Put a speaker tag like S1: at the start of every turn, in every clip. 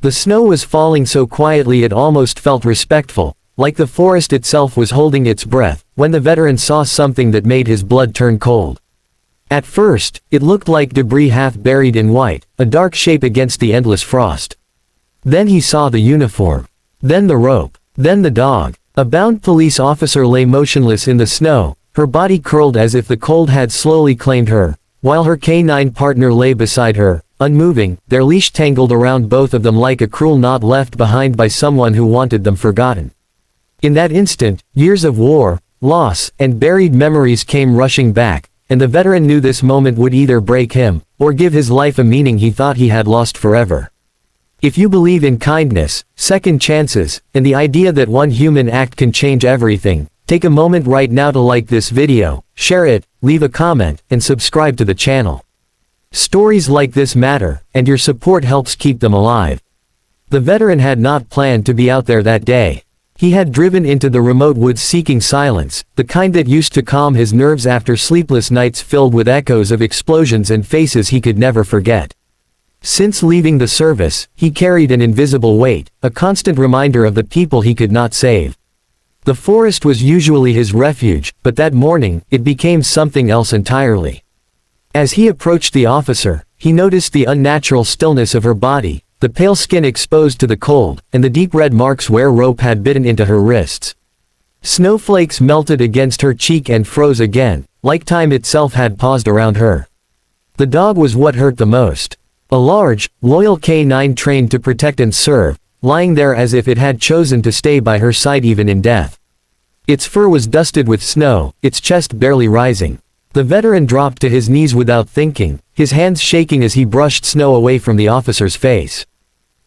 S1: The snow was falling so quietly it almost felt respectful, like the forest itself was holding its breath, when the veteran saw something that made his blood turn cold. At first, it looked like debris half buried in white, a dark shape against the endless frost. Then he saw the uniform. Then the rope. Then the dog. A bound police officer lay motionless in the snow, her body curled as if the cold had slowly claimed her, while her canine partner lay beside her, unmoving, their leash tangled around both of them like a cruel knot left behind by someone who wanted them forgotten. In that instant, years of war, loss, and buried memories came rushing back, and the veteran knew this moment would either break him, or give his life a meaning he thought he had lost forever. If you believe in kindness, second chances, and the idea that one human act can change everything, take a moment right now to like this video, share it, leave a comment, and subscribe to the channel. Stories like this matter, and your support helps keep them alive. The veteran had not planned to be out there that day. He had driven into the remote woods seeking silence, the kind that used to calm his nerves after sleepless nights filled with echoes of explosions and faces he could never forget. Since leaving the service, he carried an invisible weight, a constant reminder of the people he could not save. The forest was usually his refuge, but that morning, it became something else entirely. As he approached the officer, he noticed the unnatural stillness of her body, the pale skin exposed to the cold, and the deep red marks where rope had bitten into her wrists. Snowflakes melted against her cheek and froze again, like time itself had paused around her. The dog was what hurt the most. A large, loyal canine trained to protect and serve, lying there as if it had chosen to stay by her side even in death. Its fur was dusted with snow, its chest barely rising. The veteran dropped to his knees without thinking, his hands shaking as he brushed snow away from the officer's face.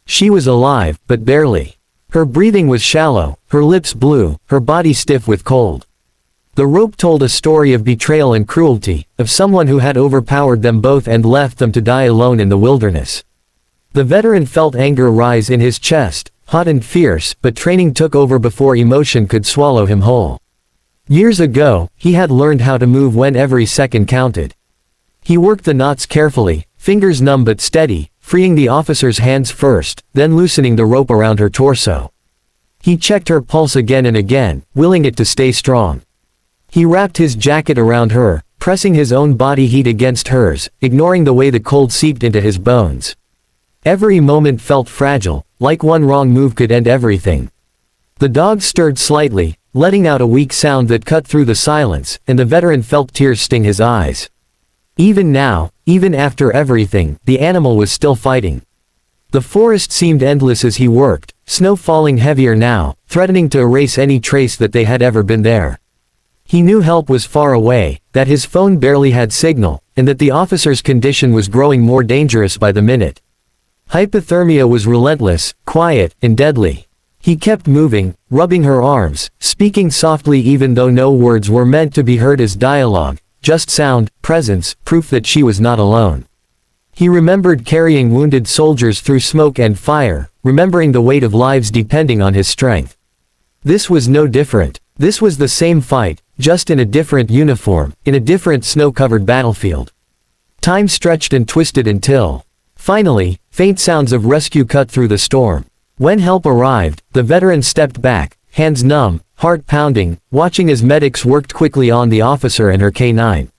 S1: She was alive, but barely. Her breathing was shallow, her lips blue, her body stiff with cold. The rope told a story of betrayal and cruelty, of someone who had overpowered them both and left them to die alone in the wilderness. The veteran felt anger rise in his chest, hot and fierce, but training took over before emotion could swallow him whole. Years ago, he had learned how to move when every second counted. He worked the knots carefully, fingers numb but steady, freeing the officer's hands first, then loosening the rope around her torso. He checked her pulse again and again, willing it to stay strong. He wrapped his jacket around her, pressing his own body heat against hers, ignoring the way the cold seeped into his bones. Every moment felt fragile, like one wrong move could end everything. The dog stirred slightly, letting out a weak sound that cut through the silence, and the veteran felt tears sting his eyes. Even now, even after everything, the animal was still fighting. The forest seemed endless as he worked, snow falling heavier now, threatening to erase any trace that they had ever been there. He knew help was far away, that his phone barely had signal, and that the officer's condition was growing more dangerous by the minute. Hypothermia was relentless, quiet, and deadly. He kept moving, rubbing her arms, speaking softly even though no words were meant to be heard as dialogue, just sound, presence, proof that she was not alone. He remembered carrying wounded soldiers through smoke and fire, remembering the weight of lives depending on his strength. This was no different. This was the same fight, just in a different uniform, in a different snow-covered battlefield. Time stretched and twisted until, finally, faint sounds of rescue cut through the storm. When help arrived, the veteran stepped back, hands numb, heart pounding, watching as medics worked quickly on the officer and her canine.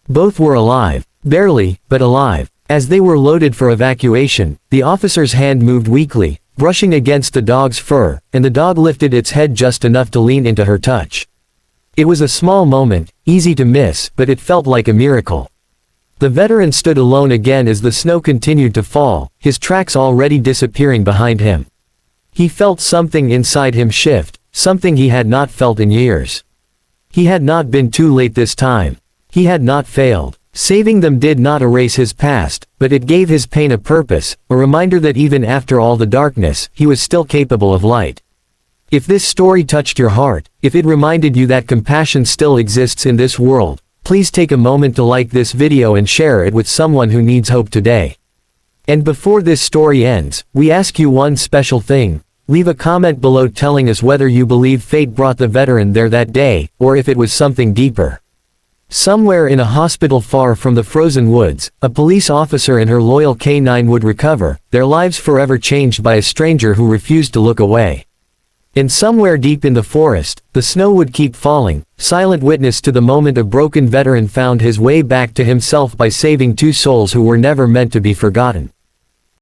S1: Both were alive, barely, but alive. As they were loaded for evacuation, the officer's hand moved weakly, brushing against the dog's fur, and the dog lifted its head just enough to lean into her touch. It was a small moment, easy to miss, but it felt like a miracle. The veteran stood alone again as the snow continued to fall, his tracks already disappearing behind him. He felt something inside him shift, something he had not felt in years. He had not been too late this time. He had not failed. Saving them did not erase his past, but it gave his pain a purpose, a reminder that even after all the darkness, he was still capable of light. If this story touched your heart, if it reminded you that compassion still exists in this world, please take a moment to like this video and share it with someone who needs hope today. And before this story ends, we ask you one special thing. Leave a comment below telling us whether you believe fate brought the veteran there that day, or if it was something deeper. Somewhere in a hospital far from the frozen woods, a police officer and her loyal K-9 would recover, their lives forever changed by a stranger who refused to look away. And somewhere deep in the forest, the snow would keep falling, silent witness to the moment a broken veteran found his way back to himself by saving two souls who were never meant to be forgotten.